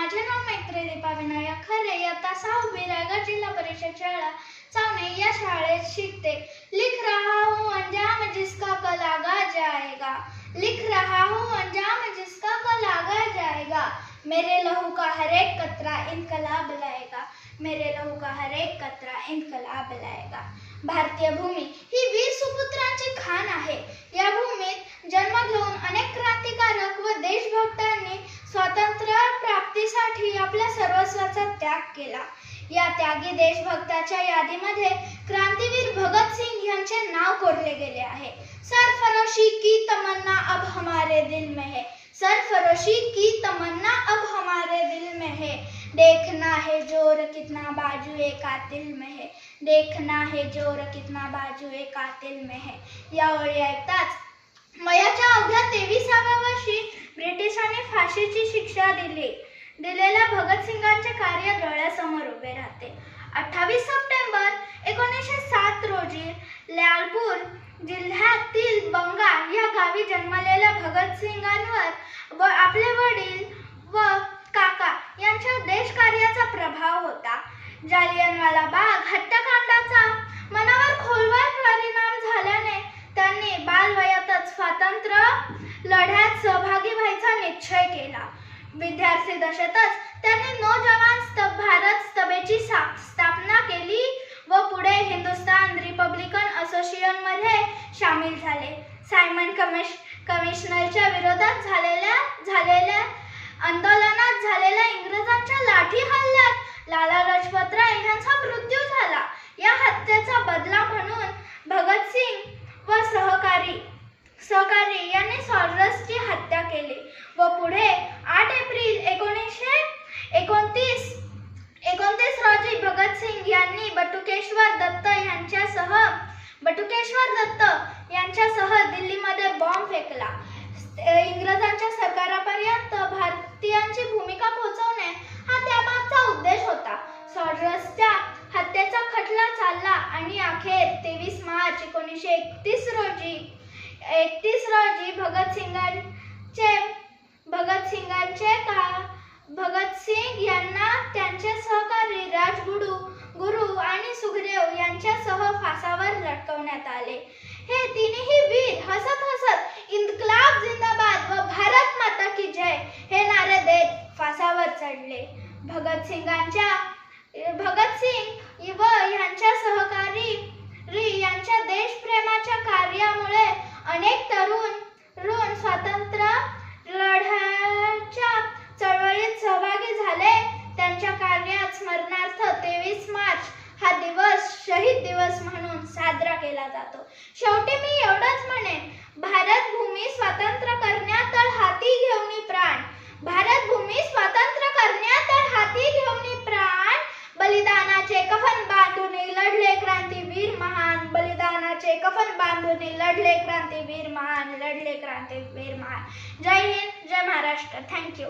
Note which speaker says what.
Speaker 1: माझे नाव मैत्री दीपा विनायक खरे इयत्ता 6वी रायगढ़ जिला परिषद शाळा चावणे या शाळेत शिकते। लिख रहा हूँ अंजाम जिसका कल आगा जाएगा, लिख रहा हूँ अंजाम जिसका कल आगा जाएगा। मेरे लहू का हर एक कतरा इनकलाब लाएगा, मेरे लहू का हर एक कतरा इनकलाब लाएगा। भारतीय भूमी ही वीर सुपुत्रांची खाण आहे। या भूमीत जन्म घेऊन अनेक क्रांतिकारक व देशभक्तांनी स्वातंत्र्य प्राप्तीसाठी आपल्या सर्वस्वाचा त्याग केला। या त्यागी देशभक्ताच्या यादीमध्ये क्रांतीवीर भगत सिंग यांचे नाव कोरले गेले आहे। सरफरोशी की तमन्ना अब हमारे दिल में है, सरफरोशी की तमन्ना अब हमारे दिल में है। देखना है जोर कितना बाजुए कातिल में है, देखना है जोर कितना बाजुए कातिल में है। या ओळी ऐकताच वयाच्या अवघ्या 23व्या वर्षी ब्रिटिशांनी फाशीची शिक्षा दिलेल्या भगत सिंगांचे कार्य डोळ्यासमोर उभे राहते। 28 सप्टेंबर 1907 रोजी लालपूर जिल्ह्यातील बंगा या गावी जन्मलेल्या भगत सिंगांवर व आपले वडील व काका यांच्या देशकार्याचा प्रभाव होता। जालियनवाला बाग हत्याकांडाचा मनावर खोलवर परिणाम झाल्याने त्यांनी बालवयातच स्वातंत्र्य लढ्यात सहभागी व्हायचा निश्चय केला। विद्यार्थी दशेतच त्यांनी नौजवान भारत सभेची स्थापना केली व पुढे हिंदुस्तान रिपब्लिकन असोसिएशन मध्ये सामील झाले। सायमन कमिशनरच्या विरोधात झालेल्या आंदोलनात झालेल्या इंग्रजांच्या लाठी हल्ल्यात लाला लजपत राय यांचा मृत्यू झाला। या हत्येचा बदला म्हणून भगत सिंग व सहकारी यांनी सॉर्डर्सची हत्या केली व पुढे 8 एप्रिल 1929 रोजी भगत सिंग यांनी बटुकेश्वर दत्त यांच्यासह दिल्लीमध्ये बॉम्ब फेकला। इंग्रजांच्या सरकारापर्यंत भारतीयांची भूमिका पोहोचवणे हा त्यामागचा उद्देश होता। सॉर्डर्सच्या हत्येचा खटला चालला आणि अखेर 23 मार्च 1931 रोजी भगत सिंग यांना त्यांचे सहकारी राजगुरू आणि सुखदेव यांच्यासह फासावर लटकवण्यात आले। हे तिन्ही वीर हसत हसत इन्कलाब जिंदाबाद व भारत माता की जय हे नारे देत फासावर चढले। भगत सिंग व यांच्या सहकारी यांच्या देशप्रेमाच्या कार्यामुळे अनेक तरुण स्वातंत्र्य लढ्याच्या चळवळीत सहभागी झाले। त्यांच्या कार्यात स्मरणार्थ 23 मार्च हा दिवस शहीद दिवस म्हणून साजरा केला जातो। शेवटी मी एवढंच म्हणेन, भारत भूमी स्वतंत्र करण्यात हाती घेऊनी प्राण, भारत भूमी स्वतंत्र करण्यात हाती घेऊनी प्राण। बलिदानाचे कफन बांधून लढले क्रांतीवीर महान, बलिदानाचे कफन बांधून लढले क्रांतीवीर महान, लढले क्रांतीवीर महान। जय हिंद, जय महाराष्ट्र। थँक्यू।